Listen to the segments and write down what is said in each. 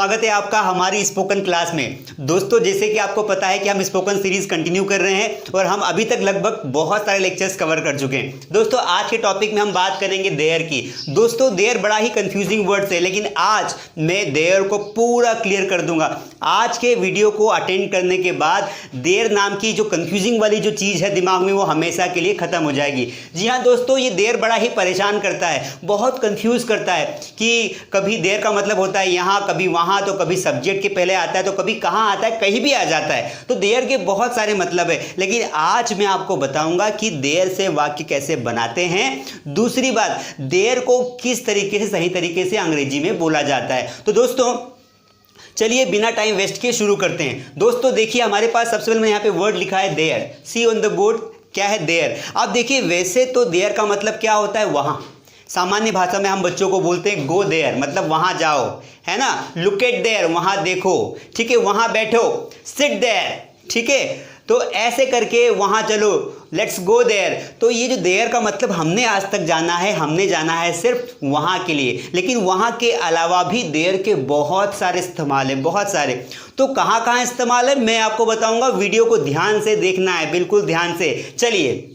स्वागत है आपका हमारी स्पोकन क्लास में। दोस्तों जैसे कि आपको पता है कि हम स्पोकन सीरीज कंटिन्यू कर रहे हैं और हम अभी तक लगभग बहुत सारे लेक्चर्स कवर कर चुके हैं। दोस्तों आज के टॉपिक में हम बात करेंगे देयर की। दोस्तों देयर बड़ा ही कंफ्यूजिंग वर्ड्स है, लेकिन आज मैं देयर को पूरा क्लियर कर दूंगा। आज के वीडियो को अटेंड करने के बाद देयर नाम की जो कंफ्यूजिंग वाली जो चीज़ है दिमाग में, वो हमेशा के लिए खत्म हो जाएगी। जी हाँ दोस्तों, ये देयर बड़ा ही परेशान करता है, बहुत कंफ्यूज करता है कि कभी देयर का मतलब होता है यहाँ, कभी वहाँ, तो कभी सब्जेक्ट के पहले आता है, तो कभी कहाँ आता है, कहीं भी आ जाता है। तो देयर के बहुत सारे मतलब है, लेकिन आज मैं आपको बताऊंगा कि देयर से वाक्य कैसे बनाते हैं। दूसरी बात, देयर को किस तरीके से सही तरीके से अंग्रेजी में बोला जाता है। तो दोस्तों चलिए बिना टाइम वेस्ट किए शुरू करते हैं। दोस्तों देखिए हमारे पास सबसे पहले यहाँ पे वर्ड लिखा है there, see on the board. क्या है देयर? आप देखिए वैसे तो देयर का मतलब क्या होता है? वहाँ। सामान्य भाषा में हम बच्चों को बोलते हैं गो देयर, मतलब वहाँ जाओ, है ना। लुक एट देयर, वहाँ देखो, ठीक है। वहाँ बैठो, सिट देयर, ठीक है। तो ऐसे करके वहाँ चलो, लेट्स गो देयर। तो ये जो देयर का मतलब हमने आज तक जाना है, हमने जाना है सिर्फ वहाँ के लिए, लेकिन वहाँ के अलावा भी देयर के बहुत सारे इस्तेमाल हैं, बहुत सारे। तो कहाँ कहाँ इस्तेमाल है मैं आपको बताऊँगा, वीडियो को ध्यान से देखना है, बिल्कुल ध्यान से। चलिए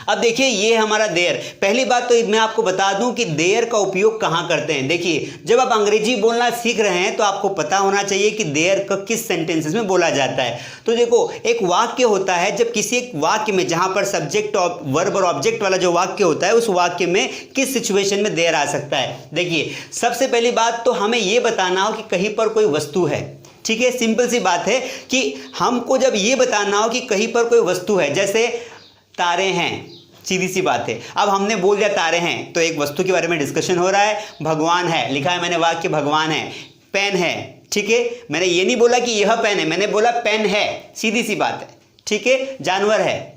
अब देखिए ये हमारा देयर। पहली बात तो मैं आपको बता दूं कि देयर का उपयोग कहाँ करते हैं। देखिए जब आप अंग्रेजी बोलना सीख रहे हैं तो आपको पता होना चाहिए कि देयर का किस सेंटेंसेस में बोला जाता है। तो देखो एक वाक्य होता है, जब किसी एक वाक्य में जहाँ पर सब्जेक्ट और वर्ब और ऑब्जेक्ट वाला जो वाक्य होता है, उस वाक्य में किस सिचुएशन में देयर आ सकता है। देखिए सबसे पहली बात तो हमें ये बताना हो कि कहीं पर कोई वस्तु है, ठीक है। सिंपल सी बात है कि हमको जब ये बताना हो कि कहीं पर कोई वस्तु है, जैसे तारे हैं, सीधी सी बात है। अब हमने बोल दिया तारे हैं तो एक वस्तु के बारे में डिस्कशन हो रहा है। भगवान है, लिखा है मैंने वाक्य भगवान है। पेन है, ठीक है। मैंने ये नहीं बोला कि यह पेन है, मैंने बोला पेन है, सीधी सी बात है, ठीक है। जानवर है,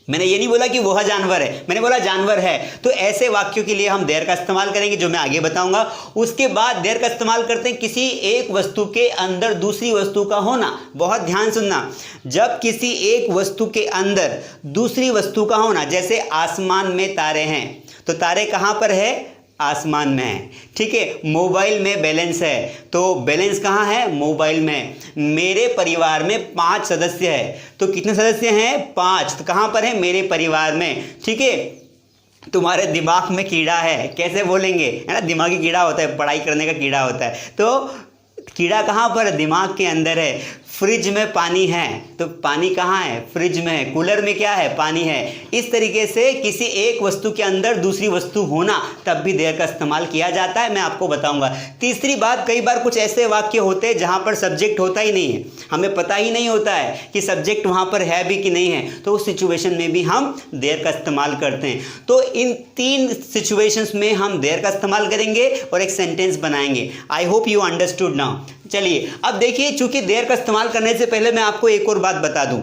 मैंने ये नहीं बोला कि वह जानवर है, मैंने बोला जानवर है। तो ऐसे वाक्यों के लिए हम देयर का इस्तेमाल करेंगे, जो मैं आगे बताऊंगा। उसके बाद देयर का इस्तेमाल करते हैं किसी एक वस्तु के अंदर दूसरी वस्तु का होना। बहुत ध्यान सुनना, जब किसी एक वस्तु के अंदर दूसरी वस्तु का होना, जैसे आसमान में तारे हैं, तो तारे कहाँ पर है? आसमान में है, ठीक है। मोबाइल में बैलेंस है, तो बैलेंस कहाँ है? मोबाइल में। मेरे परिवार में 5 सदस्य है, तो कितने सदस्य हैं? 5। तो कहाँ पर है? मेरे परिवार में, ठीक है। तुम्हारे दिमाग में कीड़ा है, कैसे बोलेंगे, है ना। दिमागी कीड़ा होता है, पढ़ाई करने का कीड़ा होता है। तो कीड़ा कहाँ पर? दिमाग के अंदर है। फ्रिज में पानी है, तो पानी कहाँ है? फ्रिज में है। कूलर में क्या है? पानी है। इस तरीके से किसी एक वस्तु के अंदर दूसरी वस्तु होना, तब भी देयर का इस्तेमाल किया जाता है, मैं आपको बताऊंगा। तीसरी बात, कई बार कुछ ऐसे वाक्य होते हैं जहां पर सब्जेक्ट होता ही नहीं है, हमें पता ही नहीं होता है कि सब्जेक्ट वहां पर है भी कि नहीं है, तो उस सिचुएशन में भी हम देयर का इस्तेमाल करते हैं। तो इन 3 सिचुएशंस में हम देयर का इस्तेमाल करेंगे और एक सेंटेंस बनाएंगे। I hope you understood now. चलिए अब देखिए, चूंकि देयर का इस्तेमाल करने से पहले मैं आपको एक और बात बता दूं।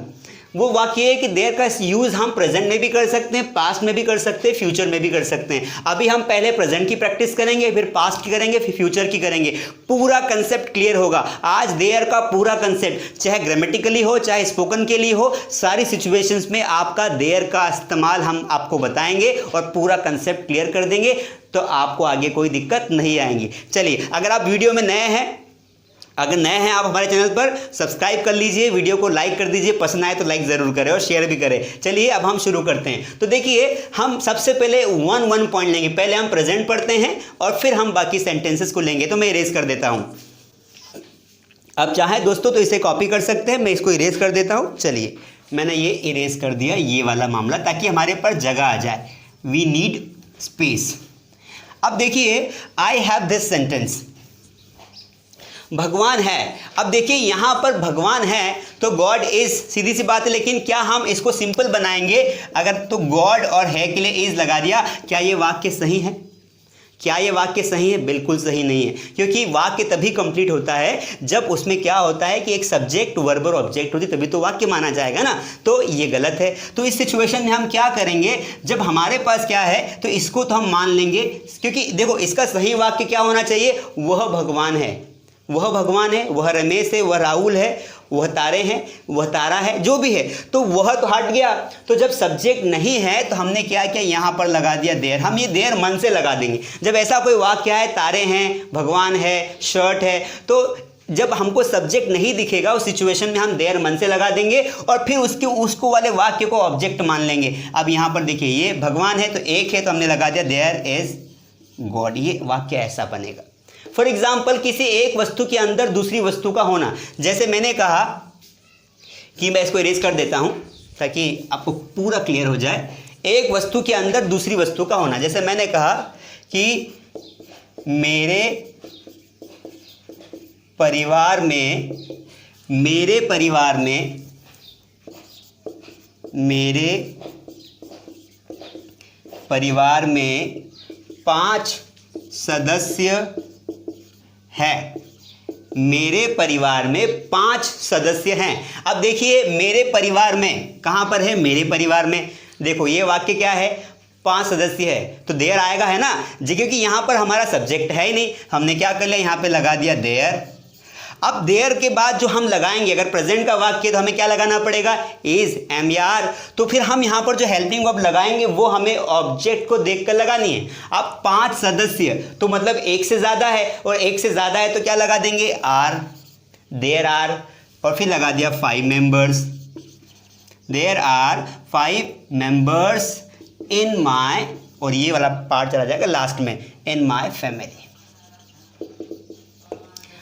वो वाक्य है कि देयर का यूज हम प्रेजेंट में भी कर सकते हैं, पास्ट में भी कर सकते हैं, फ्यूचर में भी कर सकते हैं। अभी हम पहले प्रेजेंट की प्रैक्टिस करेंगे, फिर पास्ट की करेंगे, फिर फ्यूचर की करेंगे। पूरा कंसेप्ट क्लियर होगा आज। देयर का पूरा कंसेप्ट, चाहे ग्रामेटिकली हो, चाहे स्पोकन के लिए हो, सारी सिचुएशंस में आपका देयर का इस्तेमाल हम आपको बताएंगे और पूरा कंसेप्ट क्लियर कर देंगे, तो आपको आगे कोई दिक्कत नहीं आएगी। चलिए अगर आप वीडियो में नए हैं, आप हमारे चैनल पर सब्सक्राइब कर लीजिए, वीडियो को लाइक कर दीजिए, पसंद आए तो लाइक ज़रूर करें और शेयर भी करें। चलिए अब हम शुरू करते हैं। तो देखिए हम सबसे पहले वन पॉइंट लेंगे। पहले हम प्रेजेंट पढ़ते हैं और फिर हम बाकी सेंटेंसेस को लेंगे। तो मैं इरेज कर देता हूँ। अब चाहे दोस्तों तो इसे कॉपी कर सकते हैं, मैं इसको इरेज कर देता हूँ। चलिए मैंने ये इरेज कर दिया, ये वाला मामला, ताकि हमारे पास जगह आ जाए। We need space. अब देखिए आई हैव दिस सेंटेंस, भगवान है। अब देखिए यहां पर भगवान है तो गॉड इज, सीधी सी बात है। लेकिन क्या हम इसको सिंपल बनाएंगे? अगर तो गॉड और है के लिए इज लगा दिया, क्या ये वाक्य सही है? क्या ये वाक्य सही है? बिल्कुल सही नहीं है, क्योंकि वाक्य तभी कंप्लीट होता है जब उसमें क्या होता है कि एक सब्जेक्ट, वर्ब और ऑब्जेक्ट होती, तभी तो वाक्य माना जाएगा ना। तो ये गलत है। तो इस सिचुएशन में हम क्या करेंगे? जब हमारे पास क्या है तो इसको तो हम मान लेंगे, क्योंकि देखो इसका सही वाक्य क्या होना चाहिए? वह भगवान है। वह भगवान है, वह रमेश है, वह राहुल है, वह तारे हैं, वह तारा है, जो भी है, तो वह तो हट गया। तो जब सब्जेक्ट नहीं है तो हमने क्या किया, यहाँ पर लगा दिया देयर। हम ये देयर मन से लगा देंगे। जब ऐसा कोई वाक्य है, तारे हैं, भगवान है, शर्ट है, तो जब हमको सब्जेक्ट नहीं दिखेगा उस सिचुएशन में हम देयर मन से लगा देंगे और फिर उसको वाले वाक्य को ऑब्जेक्ट मान लेंगे। अब यहाँ पर देखिए, ये भगवान है तो एक है, तो हमने लगा दिया देयर इज गॉड। ये वाक्य ऐसा बनेगा। फॉर एग्जाम्पल, किसी एक वस्तु के अंदर दूसरी वस्तु का होना, जैसे मैंने कहा कि मैं इसको इरेज कर देता हूं ताकि आपको पूरा क्लियर हो जाए। एक वस्तु के अंदर दूसरी वस्तु का होना, जैसे मैंने कहा कि मेरे परिवार में 5 सदस्य है। मेरे परिवार में 5 सदस्य हैं। अब देखिए, मेरे परिवार में कहां पर है, मेरे परिवार में। देखो ये वाक्य क्या है, 5 सदस्य है, तो देयर आएगा, है ना जी, क्योंकि यहां पर हमारा सब्जेक्ट है ही नहीं। हमने क्या कर लिया, यहां पे लगा दिया देयर। अब देयर के बाद जो हम लगाएंगे, अगर प्रेजेंट का वाक्य तो हमें क्या लगाना पड़ेगा, इज, एम या आर। तो फिर हम यहां पर जो हेल्पिंग वर्ब लगाएंगे वो हमें ऑब्जेक्ट को देखकर लगानी है। अब 5 सदस्य तो मतलब एक से ज्यादा है, और एक से ज्यादा है तो क्या लगा देंगे, आर, देयर आर, और फिर लगा दिया 5 members. There are 5 members in my, और ये वाला पार्ट चला जाएगा लास्ट में, इन माई फैमिली।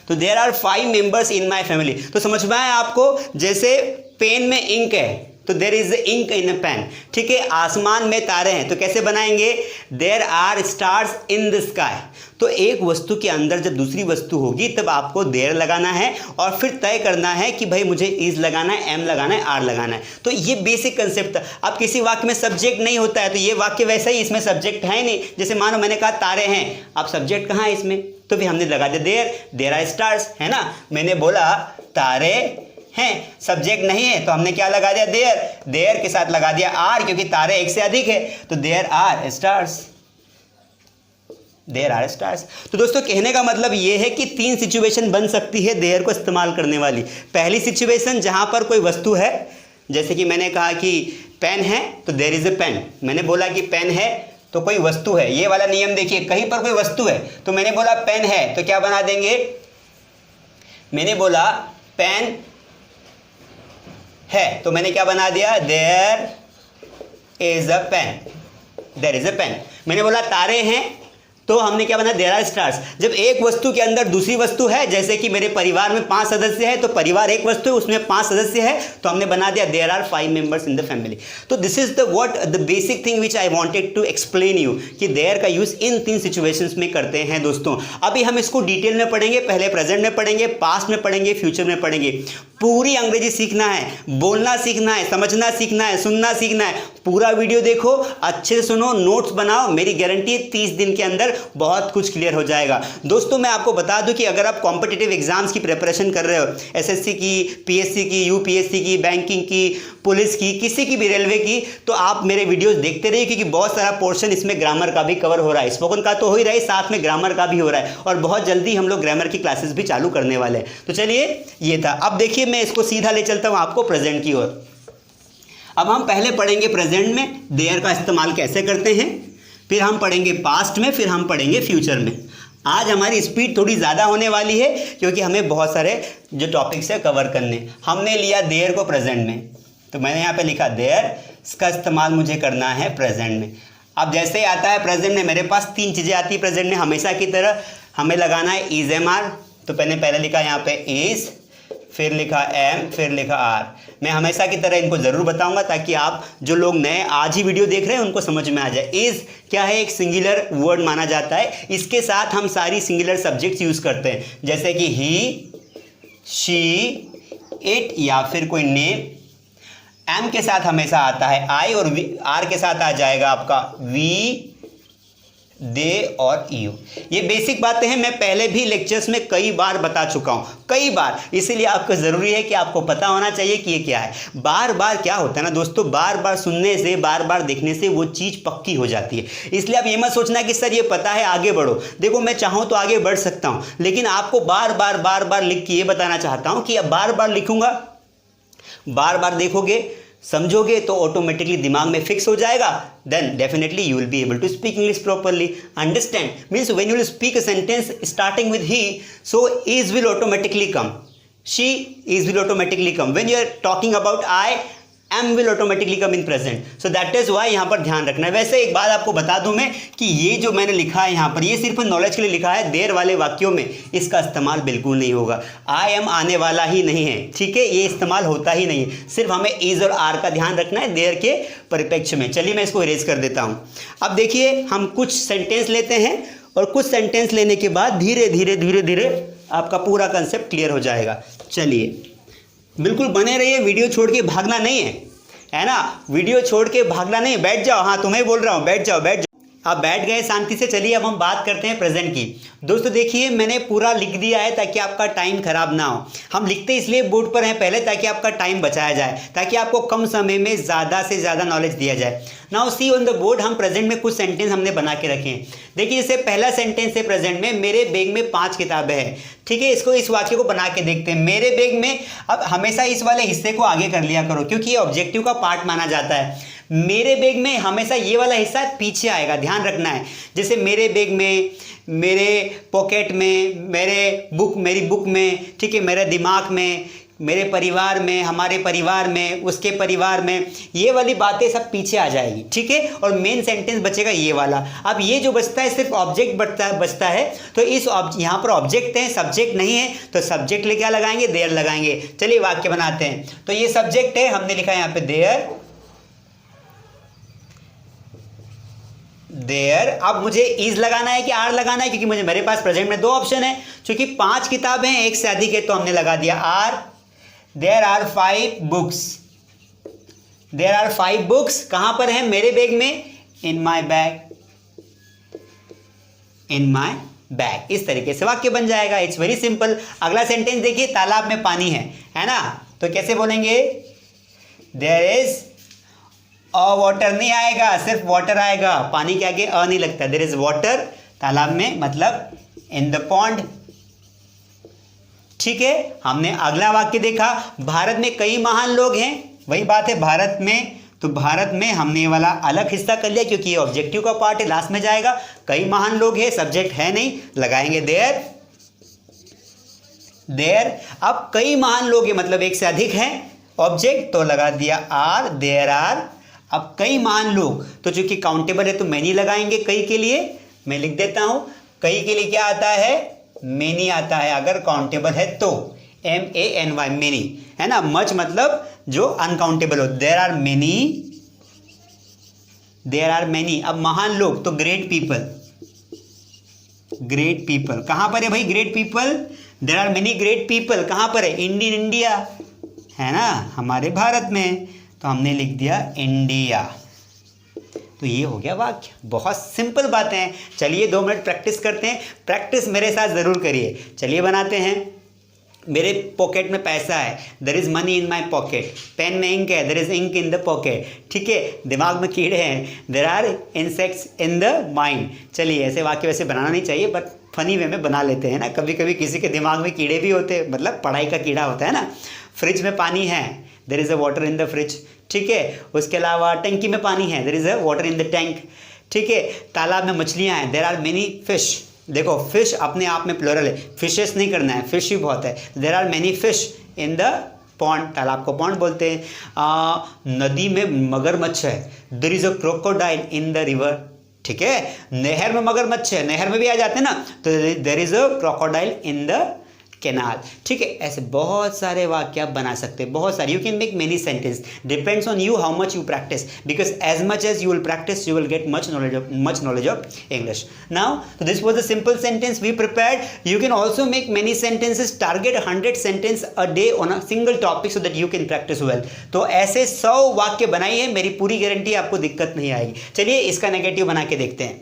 तो there are 5 members in my family. तो समझ में आया आपको, जैसे पेन में इंक है तो there is ink in a pen, ठीक है। आसमान में तारे हैं तो कैसे बनाएंगे, there are stars in the sky. तो एक वस्तु के अंदर जब दूसरी वस्तु होगी तब आपको देयर लगाना है और फिर तय करना है कि भाई मुझे इज लगाना है, एम लगाना है, आर लगाना है। तो ये बेसिक कंसेप्ट था। अब किसी वाक्य में सब्जेक्ट नहीं होता है तो ये वाक्य वैसा ही, इसमें सब्जेक्ट है नहीं। जैसे मानो मैंने कहा तारे हैं, अब सब्जेक्ट कहाँ है इसमें, तो फिर हमने लगा दिया देयर, देयर आर स्टार्स, है ना। मैंने बोला तारे हैं, सब्जेक्ट नहीं है तो हमने क्या लगा दिया, देयर। देयर के साथ लगा दिया आर, क्योंकि तारे एक से अधिक है, तो there are stars, there are stars. तो दोस्तों कहने का मतलब यह है कि 3 सिचुएशन बन सकती है देयर को इस्तेमाल करने वाली। पहली सिचुएशन जहां पर कोई वस्तु है, जैसे कि मैंने कहा कि पेन है तो देयर इज ए पेन। मैंने बोला कि पेन है तो कोई वस्तु है। ये वाला नियम देखिए, कहीं पर कोई वस्तु है तो मैंने बोला पेन है तो क्या बना देंगे, मैंने बोला पेन है तो मैंने क्या बना दिया, there is a pen, there is a pen. मैंने बोला तारे हैं तो हमने क्या बना, देयर आर स्टार्स। जब एक वस्तु के अंदर दूसरी वस्तु है, जैसे कि मेरे परिवार में 5 सदस्य है, तो परिवार एक वस्तु है, उसमें 5 सदस्य है, तो हमने बना दिया there are 5 members in the family. तो this is the what the basic thing which I wanted to explain you, कि देयर का यूज इन 3 सिचुएशंस में करते हैं दोस्तों। अभी हम इसको डिटेल में पढ़ेंगे, पहले प्रेजेंट में पढ़ेंगे, पास्ट में पढ़ेंगे, फ्यूचर में पढ़ेंगे। पूरी अंग्रेजी सीखना है, बोलना सीखना है, समझना सीखना है, सुनना सीखना है। पूरा वीडियो देखो, अच्छे से सुनो, नोट्स बनाओ, मेरी गारंटी है 30 दिन के अंदर बहुत कुछ क्लियर हो जाएगा। दोस्तों मैं आपको बता दूं कि अगर आप कॉम्पिटिटिव एग्जाम्स की प्रिपरेशन कर रहे हो, एसएससी की, पीएससी की, यूपीएससी की, बैंकिंग की, पुलिस की, किसी की भी, रेलवे की, तो आप मेरे वीडियोस देखते रहिए, क्योंकि बहुत सारा पोर्शन इसमें ग्रामर का भी कवर हो रहा है। स्पोकन का तो हो ही रहा है, साथ में ग्रामर का भी हो रहा है, और बहुत जल्दी हम लोग ग्रामर की क्लासेस भी चालू करने वाले हैं। तो चलिए ये था। अब देखिए मैं इसको सीधा ले चलता हूँ आपको प्रेजेंट की ओर। अब हम पहले पढ़ेंगे प्रेजेंट में देयर का इस्तेमाल कैसे करते हैं, फिर हम पढ़ेंगे पास्ट में, फिर हम पढ़ेंगे फ्यूचर में। आज हमारी स्पीड थोड़ी ज़्यादा होने वाली है क्योंकि हमें बहुत सारे जो टॉपिक्स है कवर करने। हमने लिया देयर को प्रेजेंट में, तो मैंने यहाँ पे लिखा देयर, इसका इस्तेमाल मुझे करना है प्रेजेंट में। अब जैसे ही आता है प्रेजेंट में, मेरे पास 3 चीज़ें आती है प्रेजेंट में हमेशा की तरह। हमें लगाना है इज एम आर, तो मैंने पहले लिखा यहाँ पे इज, फिर लिखा एम, फिर लिखा आर। मैं हमेशा की तरह इनको ज़रूर बताऊंगा ताकि आप जो लोग नए आज ही वीडियो देख रहे हैं उनको समझ में आ जाए। इज़ क्या है, एक सिंगुलर वर्ड माना जाता है। इसके साथ हम सारी सिंगुलर सब्जेक्ट्स यूज़ करते हैं, जैसे कि ही, शी, इट या फिर कोई नेम। एम के साथ हमेशा आता है आई, और आर के साथ आ जाएगा आपका वी, दे और यू। ये बेसिक बातें हैं, मैं पहले भी लेक्चर्स में कई बार बता चुका हूं, कई बार, इसीलिए आपको ज़रूरी है कि आपको पता होना चाहिए कि ये क्या है। बार बार क्या होता है ना दोस्तों, बार बार सुनने से, बार बार देखने से वो चीज़ पक्की हो जाती है। इसलिए आप ये मत सोचना कि सर ये पता है आगे बढ़ो। देखो मैं चाहूँ तो आगे बढ़ सकता हूँ, लेकिन आपको बार बार लिख के ये बताना चाहता हूँ कि अब बार बार लिखूंगा, बार बार देखोगे, समझोगे तो ऑटोमेटिकली दिमाग में फिक्स हो जाएगा, then definitely you will be able to speak English properly. Understand means when you will speak a sentence starting with he, so is will automatically come, she is will automatically come. When you are talking about I am will automatically come in present. So that is why यहाँ पर ध्यान रखना है। वैसे एक बात आपको बता दूं मैं कि ये जो मैंने लिखा है यहाँ पर, ये सिर्फ नॉलेज के लिए लिखा है, देर वाले वाक्यों में इसका इस्तेमाल बिल्कुल नहीं होगा। आई एम आने वाला ही नहीं है, ठीक है, ये इस्तेमाल होता ही नहीं है। सिर्फ हमें इज और आर का ध्यान रखना है देर के परिप्रेक्ष्य में। चलिए मैं इसको इरेज कर देता हूँ। अब देखिए हम कुछ सेंटेंस लेते हैं और कुछ सेंटेंस लेने के बाद धीरे धीरे आपका पूरा कंसेप्ट क्लियर हो जाएगा। चलिए बिल्कुल बने रहिए, वीडियो छोड़ के भागना नहीं है ना, वीडियो छोड़ के भागना नहीं। बैठ जाओ, हाँ तुम्हें बोल रहा हूँ, बैठ जाओ। आप बैठ गए शांति से। चलिए अब हम बात करते हैं प्रेजेंट की। दोस्तों देखिए मैंने पूरा लिख दिया है ताकि आपका टाइम खराब ना हो। हम लिखते इसलिए बोर्ड पर हैं पहले ताकि आपका टाइम बचाया जाए, ताकि आपको कम समय में ज़्यादा से ज़्यादा नॉलेज दिया जाए। Now see on the board, हम प्रेजेंट में कुछ सेंटेंस हमने बना के रखे हैं। देखिए जैसे पहला सेंटेंस है प्रेजेंट में, मेरे बैग में 5 किताबें हैं, ठीक है। इसको, इस वाक्य को बना के देखते हैं, मेरे बैग में। अब हमेशा इस वाले हिस्से को आगे कर लिया करो क्योंकि ये ऑब्जेक्टिव का पार्ट माना जाता है। मेरे बैग में हमेशा ये वाला हिस्सा पीछे आएगा, ध्यान रखना है। जैसे मेरे बैग में, मेरे पॉकेट में, मेरी बुक में, ठीक है, मेरे दिमाग में, मेरे परिवार में, हमारे परिवार में, उसके परिवार में, ये वाली बातें सब पीछे आ जाएगी, ठीक है। और मेन सेंटेंस बचेगा ये वाला। अब ये जो बचता है सिर्फ ऑब्जेक्ट बचता है, तो इस यहाँ पर ऑब्जेक्ट है, सब्जेक्ट नहीं है, तो सब्जेक्ट ले क्या लगाएंगे, देयर लगाएंगे। चलिए वाक्य बनाते हैं। तो ये सब्जेक्ट है, हमने लिखा है यहाँ पे देयर। अब मुझे इज लगाना है कि आर लगाना है, क्योंकि मेरे पास प्रेजेंट में 2 ऑप्शन है। चूंकि 5 किताबें हैं, एक से अधिक है, तो हमने लगा दिया are. There are 5 books. There are 5 books कहां पर है, मेरे बैग में, इन माई बैग। इस तरीके से वाक्य बन जाएगा। It's very simple. अगला सेंटेंस देखिए, तालाब में पानी है ना, तो कैसे बोलेंगे, देयर इज अ वाटर नहीं आएगा, सिर्फ वाटर आएगा, पानी के आगे अ नहीं लगता। देयर इज वाटर, तालाब में मतलब इन द पॉन्ड, ठीक है। हमने अगला वाक्य देखा, भारत में कई महान लोग हैं, वही बात है, भारत में, तो भारत में हमने ये वाला अलग हिस्सा कर लिया क्योंकि ये ऑब्जेक्टिव का पार्ट है, लास्ट में जाएगा। कई महान लोग हैं, सब्जेक्ट है नहीं, लगाएंगे देयर। अब कई महान लोग हैं मतलब एक से अधिक है, ऑब्जेक्ट तो लगा दिया आर, देयर आर। अब कई महान लोग, तो चूंकि काउंटेबल है तो मैनी लगाएंगे कई के लिए। मैं लिख देता हूं, कई के लिए क्या आता है, मैनी आता है, अगर काउंटेबल है तो, MANY, मैनी, है ना। मच मतलब जो अनकाउंटेबल हो। There are many. अब महान लोग तो ग्रेट पीपल कहां पर है भाई, great people. There are many great people कहां पर है, इंडिया, है ना, हमारे भारत में, तो हमने लिख दिया इंडिया। तो ये हो गया वाक्य। बहुत सिंपल बातें हैं। चलिए 2 मिनट प्रैक्टिस करते हैं, प्रैक्टिस मेरे साथ ज़रूर करिए। चलिए बनाते हैं। मेरे पॉकेट में पैसा है, there is money in my pocket. Pen में इंक है, there is ink in the pocket, ठीक है। दिमाग में कीड़े हैं, there are insects in the mind. चलिए ऐसे वाक्य वैसे बनाना नहीं चाहिए, बट फनी वे में बना लेते हैं ना। कभी कभी किसी के दिमाग में कीड़े भी होते हैं, मतलब पढ़ाई का कीड़ा होता है ना। फ्रिज में पानी है, there is a water in the fridge, ठीक है। उसके अलावा टंकी में पानी है, there is a water in the tank, ठीक है। तालाब में मछलियाँ हैं, देयर आर मेनी फिश। देखो फिश अपने आप में प्लूरल है, फिशेस नहीं करना है, फिश ही बहुत है। There are many fish in the pond, तालाब को पॉन्ड बोलते हैं। नदी में मगरमच्छ है, there is a crocodile in the river, ठीक है। नहर में मगरमच्छ है, नहर में भी आ जाते हैं ना, तो there is a crocodile in the canal, ठीक है। ऐसे बहुत सारे वाक्य आप बना सकते हैं, बहुत सारे। You can make many sentence, depends on you how much you practice, because as much as you will practice you will get much knowledge of English. Now so this was a simple sentence we prepared. You can also make many sentences, target 100 sentence a day on a single topic so that you can practice well. तो ऐसे 100 वाक्य बनाइए, मेरी पूरी guarantee आपको दिक्कत नहीं आएगी। चलिए इसका नेगेटिव बना के देखते हैं।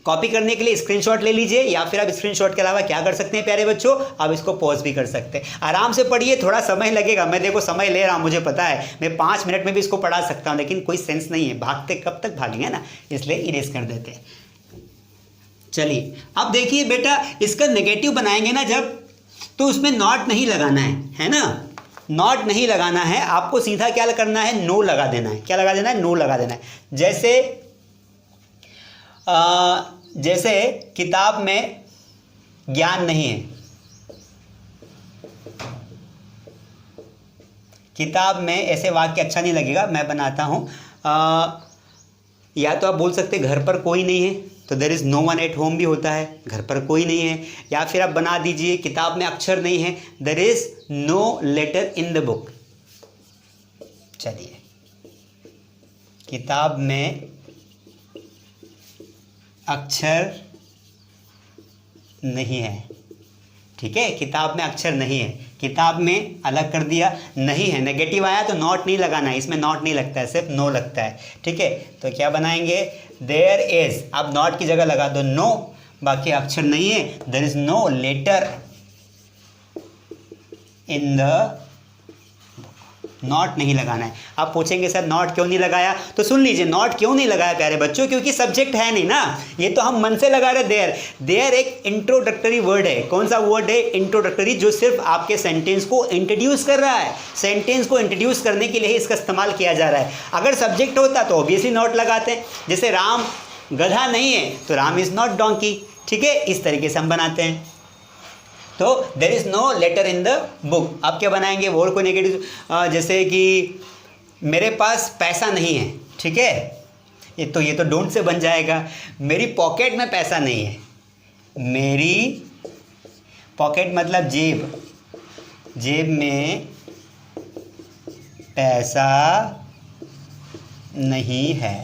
कॉपी करने के लिए स्क्रीनशॉट ले लीजिए, या फिर आप स्क्रीनशॉट के अलावा क्या कर सकते हैं प्यारे बच्चों, आप इसको पॉज भी कर सकते हैं। आराम से पढ़िए, थोड़ा समय लगेगा, मैं देखो समय ले रहा हूँ, मुझे पता है मैं 5 मिनट में भी इसको पढ़ा सकता हूँ, लेकिन कोई सेंस नहीं है, भागते कब तक भागेंगे ना, इसलिए इरेज कर देते हैं। चलिए अब देखिए बेटा, इसका नेगेटिव बनाएंगे ना जब, तो उसमें नॉट नहीं लगाना है ना, नॉट नहीं लगाना है, आपको सीधा क्या करना है, नो लगा देना है। क्या लगा देना है, नो लगा देना है। जैसे किताब में ज्ञान नहीं है, किताब में, ऐसे वाक्य अच्छा नहीं लगेगा, मैं बनाता हूं। या तो आप बोल सकते घर पर कोई नहीं है, तो there is no one at home भी होता है, घर पर कोई नहीं है। या फिर आप बना दीजिए किताब में अक्षर नहीं है, there is no letter in the book. चलिए, किताब में अक्षर नहीं है, ठीक है, किताब में अक्षर नहीं है, किताब में अलग कर दिया, नहीं है, नेगेटिव आया तो नॉट नहीं लगाना है, इसमें नॉट नहीं लगता है, सिर्फ नो लगता है, ठीक है। तो क्या बनाएंगे, देयर इज, आप नॉट की जगह लगा दो नो, बाकी अक्षर नहीं है, there is no letter in the, not नहीं लगाना है। आप पूछेंगे सर नॉट क्यों नहीं लगाया, तो सुन लीजिए, नॉट क्यों नहीं लगाया प्यारे बच्चों, क्योंकि सब्जेक्ट है नहीं ना, ये तो हम मन से लगा रहे। देयर, देयर एक इंट्रोडक्टरी वर्ड है। कौन सा वर्ड है, इंट्रोडक्टरी, जो सिर्फ आपके सेंटेंस को इंट्रोड्यूस कर रहा है, सेंटेंस को इंट्रोड्यूस करने के लिए ही इसका इस्तेमाल किया जा रहा है। अगर सब्जेक्ट होता तो ऑब्वियसली नॉट लगाते हैं, जैसे राम गधा नहीं है तो राम इज नॉट डोंकी, ठीक है, इस तरीके से हम बनाते हैं। तो there is no letter in the book. आप क्या बनाएंगे, वो कोई नेगेटिव, जैसे कि मेरे पास पैसा नहीं है, ठीक है, ये तो डोंट से बन जाएगा। मेरी पॉकेट में पैसा नहीं है, मेरी पॉकेट मतलब जेब, जेब में पैसा नहीं है,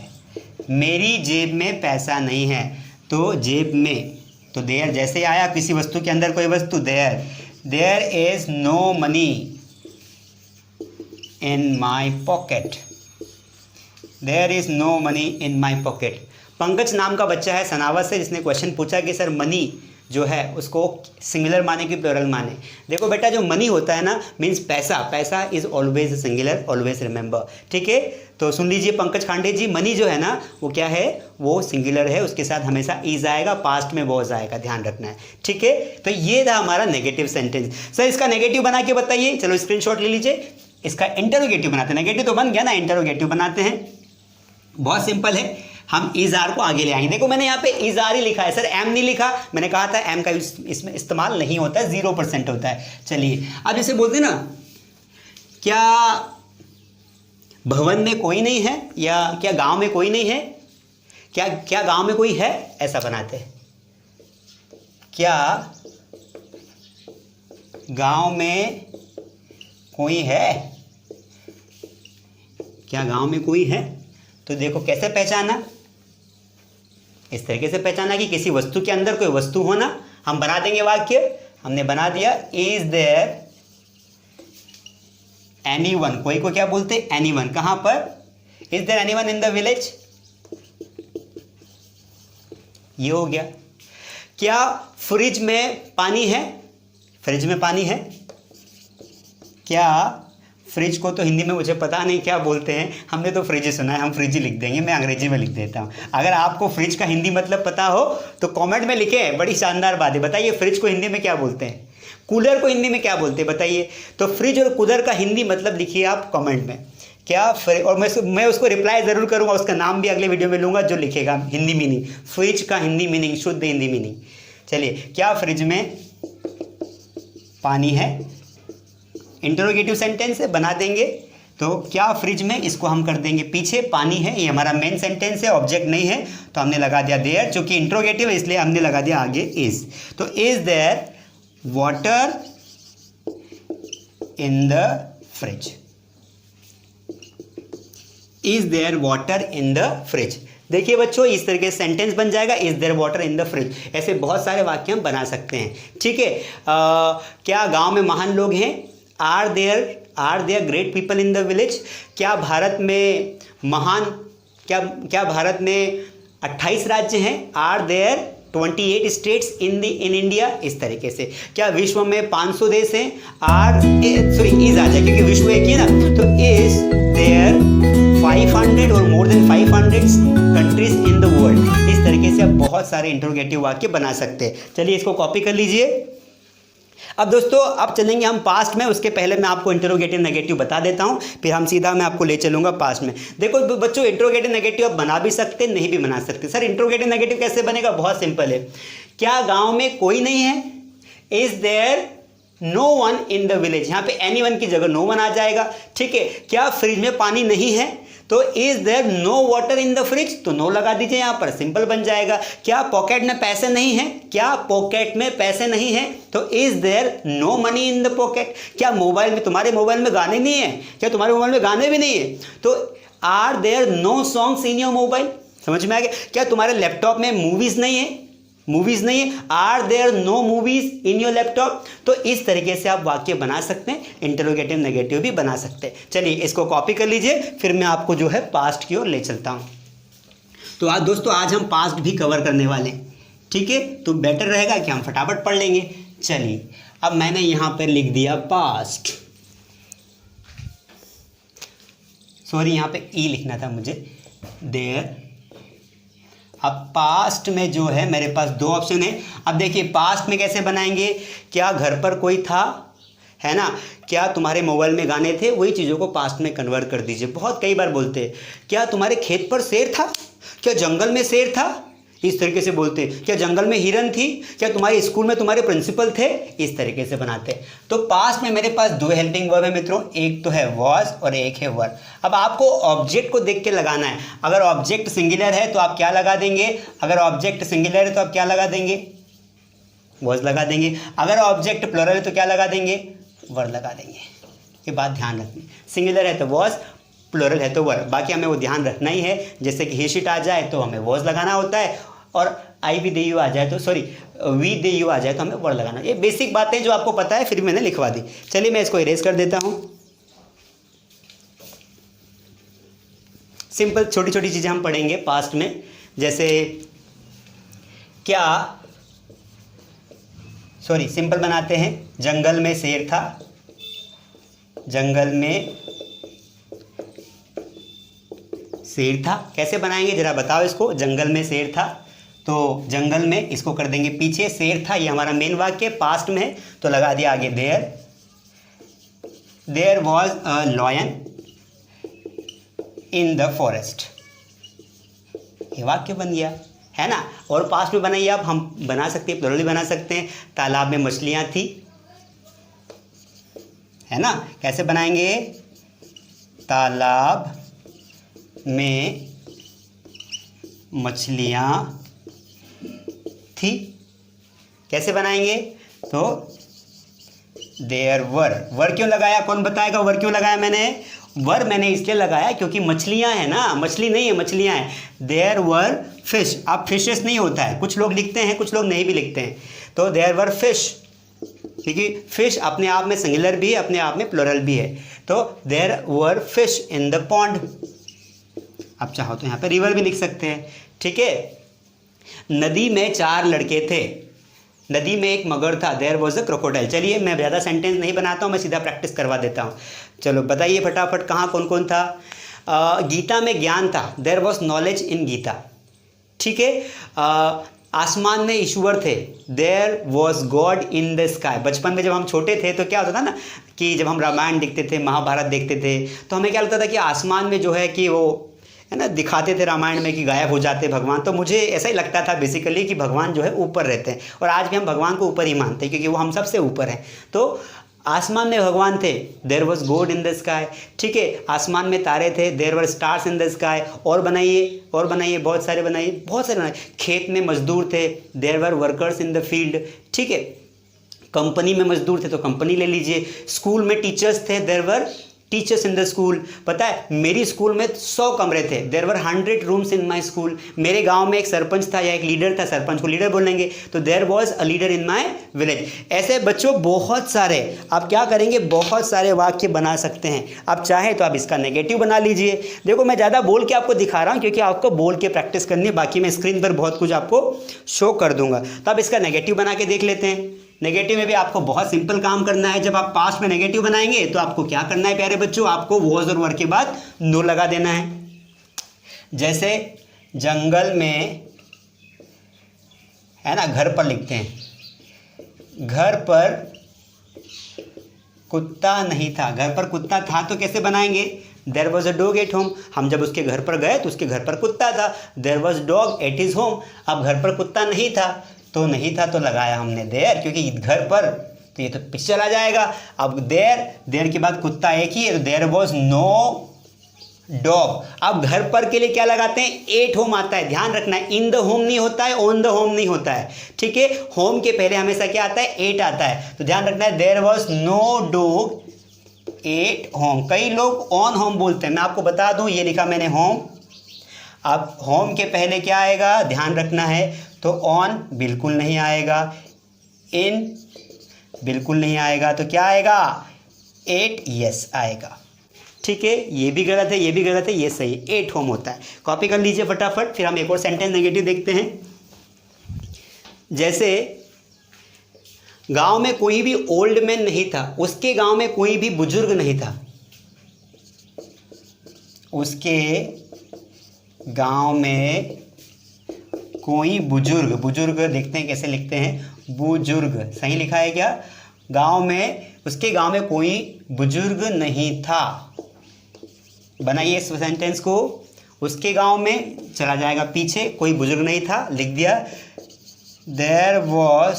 मेरी जेब में पैसा नहीं है, तो जेब में, तो देयर जैसे आया किसी वस्तु के अंदर कोई वस्तु, there is no money in my pocket, there is no money in my pocket. Pankaj नाम का बच्चा है सनावत से, जिसने क्वेश्चन पूछा कि सर मनी जो है उसको सिंगुलर माने कि प्लूरल माने। देखो बेटा, जो मनी होता है ना, मीन्स पैसा, पैसा is always singular, always remember, ठीक है। तो सुन लीजिए पंकज खांडे जी, मनी जो है ना वो क्या है, वो सिंगुलर है, उसके साथ हमेशा इज आएगा, पास्ट में वॉज आएगा, ध्यान रखना है, ठीक है। तो ये था हमारा नेगेटिव सेंटेंस। सर इसका नेगेटिव बना के बताइए, चलो स्क्रीनशॉट ले लीजिए। इसका इंटरोगेटिव बनाते हैं, नेगेटिव तो बन गया ना, इंटरोगेटिव बनाते हैं। बहुत सिंपल है, हम इज आर को आगे ले आएंगे। देखो मैंने यहाँ पे इज आर ही लिखा है, सर एम नहीं लिखा, मैंने कहा था एम का इसमें इस्तेमाल नहीं होता है, 0% होता है। चलिए अब जैसे बोलते ना, क्या भवन में कोई नहीं है, या क्या गांव में कोई नहीं है, क्या गांव में कोई है, ऐसा बनाते हैं। क्या गांव में कोई है, क्या गांव में कोई है, तो देखो कैसे पहचाना, इस तरीके से पहचाना कि किसी वस्तु के अंदर कोई वस्तु होना। हम बना देंगे वाक्य, हमने बना दिया, इज देयर एनीवन, कोई को क्या बोलते हैं, एनीवन, कहां पर, is there anyone in the village, ये हो गया। क्या फ्रिज में पानी है, फ्रिज में पानी है, क्या, फ्रिज को तो हिंदी में मुझे पता नहीं क्या बोलते हैं, हमने तो फ्रिज ही सुना है, हम फ्रिज ही लिख देंगे, मैं अंग्रेजी में लिख देता हूँ। अगर आपको फ्रिज का हिंदी मतलब पता हो तो कमेंट में लिखें, बड़ी शानदार बात है, बताइए फ्रिज को हिंदी में क्या बोलते हैं, कूलर को हिंदी में क्या बोलते हैं बताइए। तो फ्रिज और कूलर का हिंदी मतलब लिखिए आप कमेंट में, क्या और मैं उसको रिप्लाई ज़रूर करूँगा, उसका नाम भी अगले वीडियो में लूँगा जो लिखेगा हिंदी मीनिंग, फ्रिज का हिंदी मीनिंग, शुद्ध हिंदी मीनिंग। चलिए, क्या फ्रिज में पानी है, इंटरोगेटिव सेंटेंस है, बना देंगे। तो क्या फ्रिज में, इसको हम कर देंगे पीछे, पानी है, ये हमारा मेन सेंटेंस है, ऑब्जेक्ट नहीं है, तो हमने लगा दिया देयर, चूंकि इंटरोगेटिव है इसलिए हमने लगा दिया आगे इज। तो is there water in the fridge, is there water in the fridge. देखिए बच्चों, इस तरीके से सेंटेंस बन जाएगा, is there water in the fridge. ऐसे बहुत सारे वाक्य हम बना सकते हैं, ठीक है। क्या गांव में महान लोग हैं, are there great people in the village. क्या भारत में महान, क्या भारत में 28 राज्य हैं, are there 28 states in India, इस तरीके से। क्या विश्व में 500 देश हैं, इज आ जाए क्योंकि विश्व एक ही है ना, तो इज देयर 500 और more than 500 countries in the world. इस तरीके से आप बहुत सारे इंटरोगेटिव वाक्य बना सकते हैं। चलिए इसको कॉपी कर लीजिए। अब दोस्तों अब चलेंगे हम पास्ट में, उसके पहले मैं आपको इंटरोगेटिव नेगेटिव बता देता हूं, फिर हम सीधा मैं आपको ले चलूंगा पास्ट में। देखो बच्चों, इंटरोगेटिव नेगेटिव आप बना भी सकते, नहीं भी बना सकते। सर इंटरोगेटिव नेगेटिव कैसे बनेगा? बहुत सिंपल है। क्या गांव में कोई नहीं है? Is there no one in the village. यहाँ पे एनी वन की जगह नो वन आ जाएगा, ठीक है। क्या फ्रिज में पानी नहीं है? तो is there no water in the fridge, तो नो लगा दीजिए यहाँ पर, सिंपल बन जाएगा। क्या पॉकेट में पैसे नहीं हैं? क्या पॉकेट में पैसे नहीं हैं? तो is there no money in the pocket. क्या मोबाइल में, तुम्हारे मोबाइल में गाने नहीं है? क्या तुम्हारे मोबाइल में गाने भी नहीं है? तो are there no songs in your mobile. समझ में आ गया? क्या तुम्हारे लैपटॉप में मूवीज नहीं है? मूवीज नहीं है, are there no movies in your laptop. तो इस तरीके से आप वाक्य बना सकते हैं, इंटरोगेटिव नेगेटिव भी बना सकते हैं। चलिए इसको कॉपी कर लीजिए, फिर मैं आपको जो है पास्ट की ओर ले चलता हूं। तो आज दोस्तों आज हम पास्ट भी कवर करने वाले हैं, ठीक है। तो बेटर रहेगा कि हम फटाफट पढ़ लेंगे। चलिए अब मैंने यहां पर लिख दिया पास्ट, सॉरी यहां पे ई लिखना था मुझे, देयर। अब पास्ट में जो है मेरे पास दो ऑप्शन है। अब देखिए पास्ट में कैसे बनाएंगे? क्या घर पर कोई था, है ना? क्या तुम्हारे मोबाइल में गाने थे? वही चीज़ों को पास्ट में कन्वर्ट कर दीजिए। बहुत कई बार बोलते हैं, क्या तुम्हारे खेत पर शेर था? क्या जंगल में शेर था? इस तरीके से बोलते हैं। क्या जंगल में हिरन थी? क्या तुम्हारे स्कूल में तुम्हारे प्रिंसिपल थे? इस तरीके से बनाते हैं। तो पास्ट में मेरे पास दो हेल्पिंग वर्ब है मित्रों, एक तो है वॉज और एक है वर। अब आपको ऑब्जेक्ट को देख के लगाना है। अगर ऑब्जेक्ट सिंगुलर है तो आप क्या लगा देंगे? अगर ऑब्जेक्ट सिंगुलर है तो आप क्या लगा देंगे? वॉज लगा देंगे। अगर ऑब्जेक्ट प्लुरल है तो क्या लगा देंगे? वर लगा देंगे। ये बात ध्यान रखनी, सिंगुलर है तो वॉज, प्लुरल है तो वर। बाकी हमें वो ध्यान रखना ही है। जैसे कि ही शिट आ जाए तो हमें वॉज लगाना होता है, और आई भी दे यू आ जाए तो, सॉरी वी दे यू आ जाए तो हमें वर लगाना। ये बेसिक बातें जो आपको पता है, फिर मैंने लिखवा दी। चलिए मैं इसको इरेज कर देता हूं। सिंपल छोटी छोटी चीज़ें हम पढ़ेंगे पास्ट में, जैसे क्या, सॉरी सिंपल बनाते हैं। जंगल में शेर था, जंगल में शेर था। कैसे बनाएंगे जरा बताओ इसको? जंगल में शेर था, तो जंगल में इसको कर देंगे पीछे, शेर था ये हमारा मेन वाक्य पास्ट में है, तो लगा दिया आगे there was a lion in the forest. ये वाक्य बन गया, है ना। और पास्ट में बनाइए आप, हम बना सकते हैं, प्लुरल भी बना सकते हैं। तालाब में मछलियां थी, है ना। कैसे बनाएंगे? तालाब में मछलियां थी। कैसे बनाएंगे? तो देयर वर क्यों लगाया? कौन बताएगा वर क्यों लगाया मैंने? वर मैंने इसलिए लगाया क्योंकि मछलियां हैं ना, मछली नहीं है, मछलियां हैं। There were fish. अब फिशेस नहीं होता है, कुछ लोग लिखते हैं, कुछ लोग नहीं भी लिखते हैं। तो देयर वर फिश, क्योंकि फिश अपने आप में सिंगुलर भी है, अपने आप में प्लुरल भी है। तो there were fish in the pond. आप चाहो तो यहाँ पे रिवर भी लिख सकते हैं, ठीक है। नदी में 4 लड़के थे, नदी में एक मगर था, देयर वॉज अ क्रोकोडाइल। चलिए मैं ज़्यादा सेंटेंस नहीं बनाता हूँ, मैं सीधा प्रैक्टिस करवा देता हूँ। चलो बताइए फटाफट, कहाँ कौन कौन था? गीता में ज्ञान था, there was knowledge in Gita, ठीक है। आसमान में ईश्वर थे, there was God in the sky. बचपन में जब हम छोटे थे तो क्या होता था ना, कि जब हम रामायण देखते थे, महाभारत देखते थे, तो हमें क्या लगता था कि आसमान में जो है कि वो है ना, दिखाते थे रामायण में कि गायब हो जाते भगवान। तो मुझे ऐसा ही लगता था बेसिकली कि भगवान जो है ऊपर रहते हैं, और आज भी हम भगवान को ऊपर ही मानते हैं क्योंकि वो हम सबसे ऊपर हैं। तो आसमान में भगवान थे, there was God in the sky, ठीक है। आसमान में तारे थे, there were stars in the sky. और बनाइए, और बनाइए, बहुत सारे बनाइए, बहुत सारे बनाइए। खेत में मजदूर थे, there were workers in the field, ठीक है। कंपनी में मजदूर थे तो कंपनी ले लीजिए। स्कूल में टीचर्स थे, there were teachers in the school. पता है मेरी स्कूल में 100 कमरे थे, there were 100 rooms in my school. मेरे गांव में एक सरपंच था या एक लीडर था, सरपंच को लीडर बोलेंगे, तो there was a leader in my village. ऐसे बच्चों बहुत सारे आप क्या करेंगे, बहुत सारे वाक्य बना सकते हैं। आप चाहे तो आप इसका नेगेटिव बना लीजिए। देखो मैं ज़्यादा बोल के आपको दिखा रहा हूँ क्योंकि आपको बोल के प्रैक्टिस करनी है, बाकी मैं स्क्रीन पर बहुत कुछ आपको शो कर दूंगा। तो आप इसका नेगेटिव बना के देख लेते हैं। नेगेटिव में भी आपको बहुत सिंपल काम करना है। जब आप पास्ट में नेगेटिव बनाएंगे तो आपको क्या करना है प्यारे बच्चों, आपको वॉज और वर के बाद नो लगा देना है। जैसे जंगल में है ना, घर पर लिखते हैं, घर पर कुत्ता नहीं था। घर पर कुत्ता था तो कैसे बनाएंगे, there was a dog at home. हम जब उसके घर पर गए तो उसके घर पर कुत्ता था, there was dog at his home. अब घर पर कुत्ता नहीं था तो लगाया हमने देयर, क्योंकि घर पर तो ये तो पीछे चला जाएगा। अब देयर के बाद कुत्ता एक ही है, तो देयर वॉज नो डॉग। अब घर पर के लिए क्या लगाते हैं, एट होम आता है। ध्यान रखना है, इन द होम नहीं होता है, ऑन द होम नहीं होता है, ठीक है। होम के पहले हमेशा क्या आता है, एट आता है। तो ध्यान रखना है, there was no dog at home. कई लोग ऑन होम बोलते हैं, मैं आपको बता दूं, ये लिखा मैंने होम। अब होम के पहले क्या आएगा, ध्यान रखना है, तो ऑन बिल्कुल नहीं आएगा, इन बिल्कुल नहीं आएगा, तो क्या आएगा, एट यस आएगा, ठीक है। ये भी गलत है, ये भी गलत है, ये सही, एट होम होता है। कॉपी कर लीजिए फटाफट। फिर हम एक और सेंटेंस नेगेटिव देखते हैं। जैसे गांव में कोई भी ओल्ड मैन नहीं था, उसके गांव में कोई भी बुजुर्ग नहीं था। उसके गांव में कोई बुजुर्ग, बुजुर्ग देखते हैं कैसे लिखते हैं, बुजुर्ग सही लिखा है क्या, गांव में, उसके गांव में कोई बुजुर्ग नहीं था। बनाइए इस सेंटेंस को, उसके गांव में चला जाएगा पीछे, कोई बुजुर्ग नहीं था, लिख दिया देयर वॉज,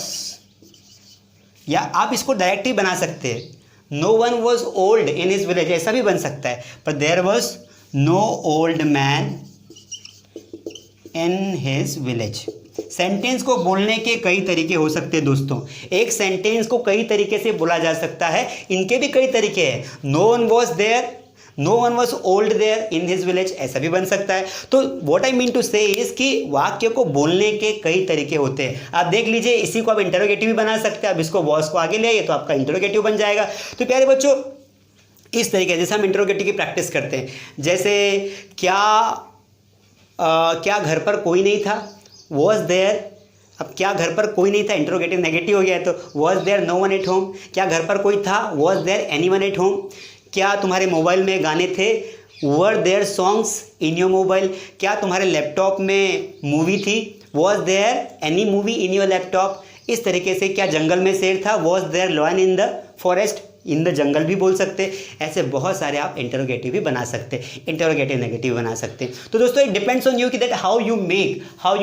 या आप इसको डायरेक्ट ही बना सकते हैं, no one was old in his village, ऐसा भी बन सकता है, पर there was no old man in his village. Sentence को बोलने के कई तरीके हो सकते हैं दोस्तों। एक सेंटेंस को कई तरीके से बोला जा सकता है, इनके भी कई तरीके हैं। No one was there, no one was old there in his village, ऐसा भी बन सकता है। तो what I mean to say is कि वाक्य को बोलने के कई तरीके होते हैं। आप देख लीजिए, इसी को आप इंटरोगेटिव भी बना सकते हैं। अब इसको वॉज को आगे ले आइए तो आपका इंटरोगेटिव बन जाएगा। तो प्यारे बच्चों, इस तरीके जैसे हम इंटरोगेटिव की प्रैक्टिस करते हैं, जैसे क्या घर पर कोई नहीं था, वॉज देयर। अब क्या घर पर कोई नहीं था, इंटरोगेटिव नेगेटिव हो गया है, तो was there no one at home. क्या घर पर कोई था, was there anyone at home. क्या तुम्हारे मोबाइल में गाने थे, were there songs in your mobile. क्या तुम्हारे लैपटॉप में मूवी थी, was there any movie in your laptop. इस तरीके से क्या जंगल में शेर था, was there lion in the forest, in the jungle भी बोल सकते हैं। ऐसे बहुत सारे आप इंटरोगेटिव भी बना सकते हैं, इंटरोगेटिव नेगेटिव बना सकते हैं। तो दोस्तों, इट डिपेंड्स ऑन यू कि that how you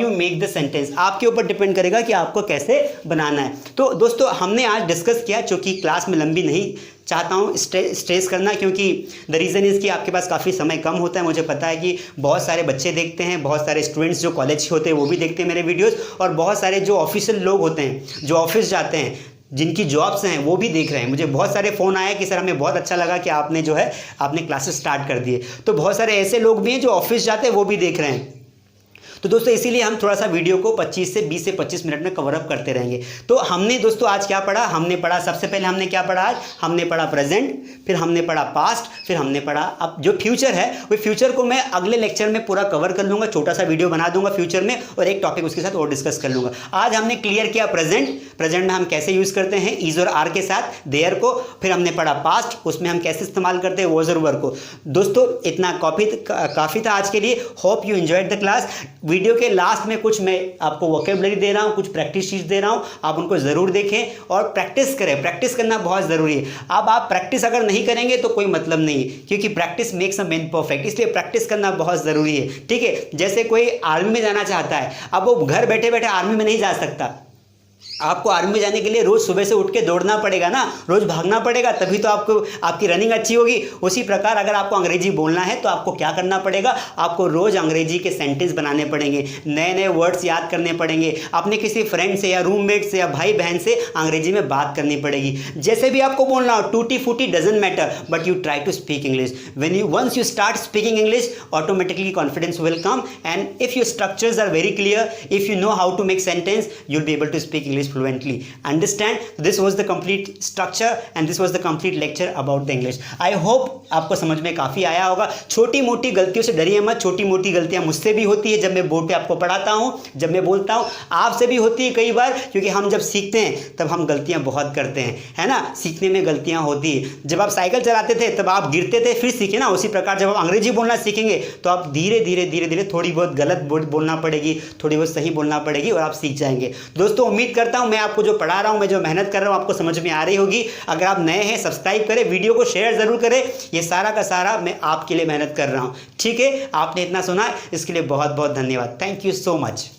make the sentence. आपके ऊपर डिपेंड करेगा कि आपको कैसे बनाना है। तो दोस्तों, हमने आज डिस्कस किया, चूँकि क्लास में लंबी नहीं चाहता हूँ स्ट्रेस करना, क्योंकि द रीज़न इज़ कि आपके पास काफ़ी समय कम होता है। मुझे पता है कि बहुत सारे बच्चे देखते हैं, बहुत सारे स्टूडेंट्स जो कॉलेज के होते हैं वो भी देखते हैं मेरे वीडियोज़, और बहुत सारे जो ऑफिशियल लोग होते हैं, जो ऑफिस जाते हैं, जिनकी जॉब्स हैं, वो भी देख रहे हैं। मुझे बहुत सारे फ़ोन आए कि सर हमें बहुत अच्छा लगा कि आपने जो है आपने क्लासेस स्टार्ट कर दिए। तो बहुत सारे ऐसे लोग भी हैं जो ऑफिस जाते हैं, वो भी देख रहे हैं। तो दोस्तों, इसीलिए हम थोड़ा सा वीडियो को 20 से 25 मिनट में कवर अप करते रहेंगे। तो हमने दोस्तों आज क्या पढ़ा, हमने पढ़ा, सबसे पहले हमने क्या पढ़ा आज, हमने पढ़ा प्रेजेंट, फिर हमने पढ़ा पास्ट, फिर हमने पढ़ा अब जो फ्यूचर है, वो फ्यूचर को मैं अगले लेक्चर में पूरा कवर कर लूँगा, छोटा सा वीडियो बना दूंगा फ्यूचर में, और एक टॉपिक उसके साथ और डिस्कस कर लूँगा। आज हमने क्लियर किया प्रेजेंट में हम कैसे यूज़ करते हैं इज और आर के साथ देयर को। फिर हमने पढ़ा पास्ट, उसमें हम कैसे इस्तेमाल करते हैं वॉज और वर को। दोस्तों, इतना काफ़ी था आज के लिए। Hope you enjoyed the class. Video के लास्ट में कुछ मैं आपको वोकेबलरी दे रहा हूँ, कुछ प्रैक्टिस चीज दे रहा हूँ, आप उनको ज़रूर देखें और प्रैक्टिस करें। प्रैक्टिस करना बहुत ज़रूरी है। अब आप प्रैक्टिस अगर नहीं करेंगे तो कोई मतलब नहीं है, क्योंकि practice makes a man perfect, इसलिए प्रैक्टिस करना बहुत ज़रूरी है, ठीक है। जैसे कोई आर्मी में जाना चाहता है, अब वो घर बैठे बैठे आर्मी में नहीं जा सकता, आपको आर्मी में जाने के लिए रोज़ सुबह से उठ के दौड़ना पड़ेगा ना, रोज़ भागना पड़ेगा, तभी तो आपको आपकी रनिंग अच्छी होगी। उसी प्रकार अगर आपको अंग्रेजी बोलना है तो आपको क्या करना पड़ेगा, आपको रोज़ अंग्रेजी के सेंटेंस बनाने पड़ेंगे, नए नए वर्ड्स याद करने पड़ेंगे, अपने किसी फ्रेंड से या रूममेट से या भाई बहन से अंग्रेजी में बात करनी पड़ेगी। जैसे भी आपको बोलना हो, टूटी फूटी doesn't matter, but you try to speak English. When you once you start speaking English, automatically confidence will come, and if your structures are very clear, if you know how to make sentence, you'll be able to speak English fluently. Understand? This was the complete structure and this was the complete lecture about the English. I hope आपको समझ में काफ़ी आया होगा। छोटी मोटी गलतियों से डरिए मत, छोटी मोटी गलतियां मुझसे भी होती है जब मैं बोर्ड पे आपको पढ़ाता हूं, जब मैं बोलता हूं, आपसे भी होती है कई बार, क्योंकि हम जब सीखते हैं तब हम गलतियां बहुत करते हैं, है ना। सीखने में गलतियां होती है। जब आप साइकिल चलाते थे तब आप गिरते थे फिर सीखे ना, उसी प्रकार जब आप अंग्रेजी बोलना सीखेंगे तो आप धीरे धीरे धीरे धीरे थोड़ी बहुत गलत बोलना पड़ेगी, थोड़ी बहुत सही बोलना पड़ेगी और आप सीख जाएंगे। दोस्तों उम्मीद करता हूं मैं आपको जो पढ़ा रहा हूं, मैं जो मेहनत कर रहा हूं, आपको समझ में आ रही होगी। अगर आप नए हैं सब्सक्राइब करें, वीडियो को शेयर जरूर करें। ये सारा का सारा मैं आपके लिए मेहनत कर रहा हूं, ठीक है। आपने इतना सुना, इसके लिए बहुत बहुत धन्यवाद। Thank you so much.